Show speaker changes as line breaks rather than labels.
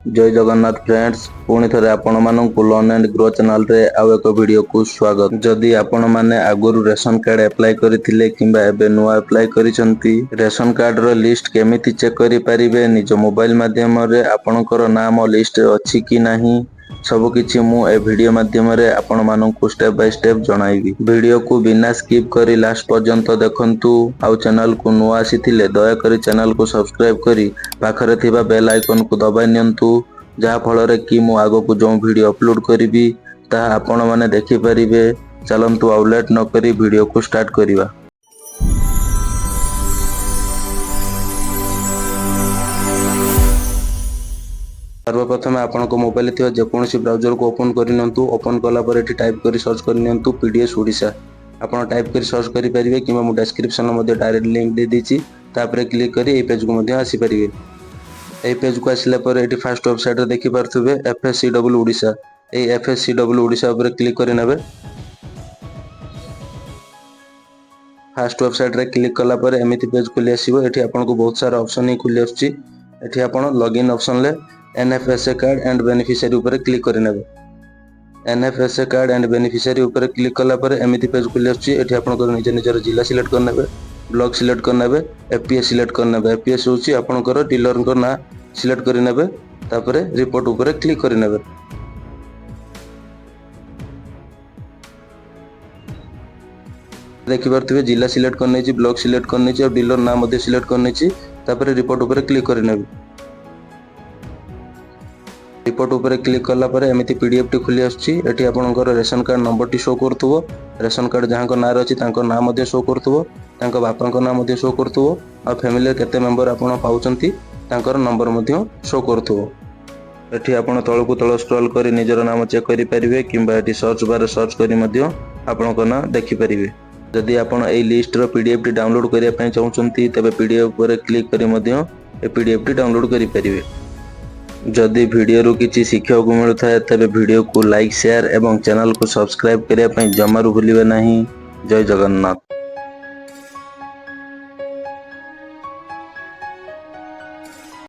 जय जगन्नाथ फ्रेंड्स पुणी थे आपण मानू लर्न एंड ग्रो चैनल रे आउ एक वीडियो को स्वागत। जदि आपण माने आगुरु रेशन कार्ड अप्लाई करथिले किंबा एबे नुआ अप्लाई करिसंती रेशन कार्ड रो लिस्ट केमिति चेक करि परिबे निज मोबाइल माध्यम रे आपणकर नाम लिस्ट अछि कि नाही सब किछि मु ए वीडियो माध्यम रे आपण मानू स्टेप बाय स्टेप जणाइबी। वीडियो को बिना स्किप करी लास्ट पर्यंत देखंतु। आउ चैनल को नुआ आसीथिले दया करी चैनल को सब्सक्राइब करी पाखरे थिबा बेल आइकन को दबाइ नियंतु जहा फल कि मु आगो को जो वीडियो अपलोड करी ता आपण माने देखि परिबे। चलंतु आउ लेट न करी वीडियो को स्टार्ट करिवा। सर्वप्रथम आपण को मोबाइल थिबा जेकोसी ब्राउजर को ओपन करि नियंतु। ओपन कला पर एठी टाइप करी सर्च करि नियंतु पीडीएस ओडिशा। आपण टाइप करी सर्च करि परिबे किबा मु डिस्क्रिप्शन मध्ये डायरेक्ट लिंक दे दीची तापर क्लिक करी ए पेज को मध्ये आसी परिबे। ए पेज को आसिला पर एठी फर्स्ट वेबसाइट रे देखि पारथुबे एफएससीडब्ल्यू ओडिशा। ए एफएससीडब्ल्यू ओडिशा ऊपर क्लिक करि नेबे। फर्स्ट वेबसाइट रे क्लिक कला पर एमिति पेज खुली आसीबो। एठी आपण को बहुत सारा ऑप्शन ही खुली आछी। एठी आपण लॉगिन ऑप्शन ले एनएफएसए कार्ड एंड बेनिफिशियरी ऊपर क्लिक करि नेबे। एनएफएसए कार्ड एंड बेनिफिशियरी ऊपर क्लिक कला पर एमिति पेज खुली आछी। एठी आपण को निज निजर जिल्ला सिलेक्ट कर नेबे, ब्लॉक सिलेक्ट कर नेबे, एपीएस सिलेक्ट कर नेबे। एपीएस होची आपण को डीलर को ना सिलेक्ट कर नेबे तापर रिपोर्ट ऊपर क्लिक कर नेबे। देखि पारथिबे जिल्ला सिलेक्ट करने छी, ब्लॉक सिलेक्ट करने छी और डीलर ना मध्ये सिलेक्ट करने छी तापर रिपोर्ट ऊपर क्लिक कर नेबे। रिपोर्ट ऊपर क्लिक कला पर एमिति पीडीएफ टी खुली आछी। एठी आपनकर रेशन कार्ड नंबर टी शो करथुवो। रेशन कार्ड जहां नाम अछि तांको नाम मध्ये शो करथुवो, तांको बापांको नाम मध्ये शो करथुवो और फैमिली केते मेंबर आपण पाउचंती तांकर नंबर मध्ये शो करथुवो। एठी आपण तळकु तळ स्क्रॉल करी निजर नाम चेक करि परिबे किंबा एठी सर्च बार सर्च करी मध्ये आपनको ना देखि परिबे। जदि आपण एई लिस्ट रो पीडीएफ टी डाउनलोड करिया पय चाहुचंती तबे पीडीएफ ऊपर क्लिक करी मध्ये ए पीडीएफ टी डाउनलोड करि परिबे। जदि वीडियो रु किछि शिखिया को मिलु थाए तबे वीडियो को लाइक शेयर एवं चैनल को सब्सक्राइब करिया पय जमारु भूलिबे नाही। जय जगन्नाथ।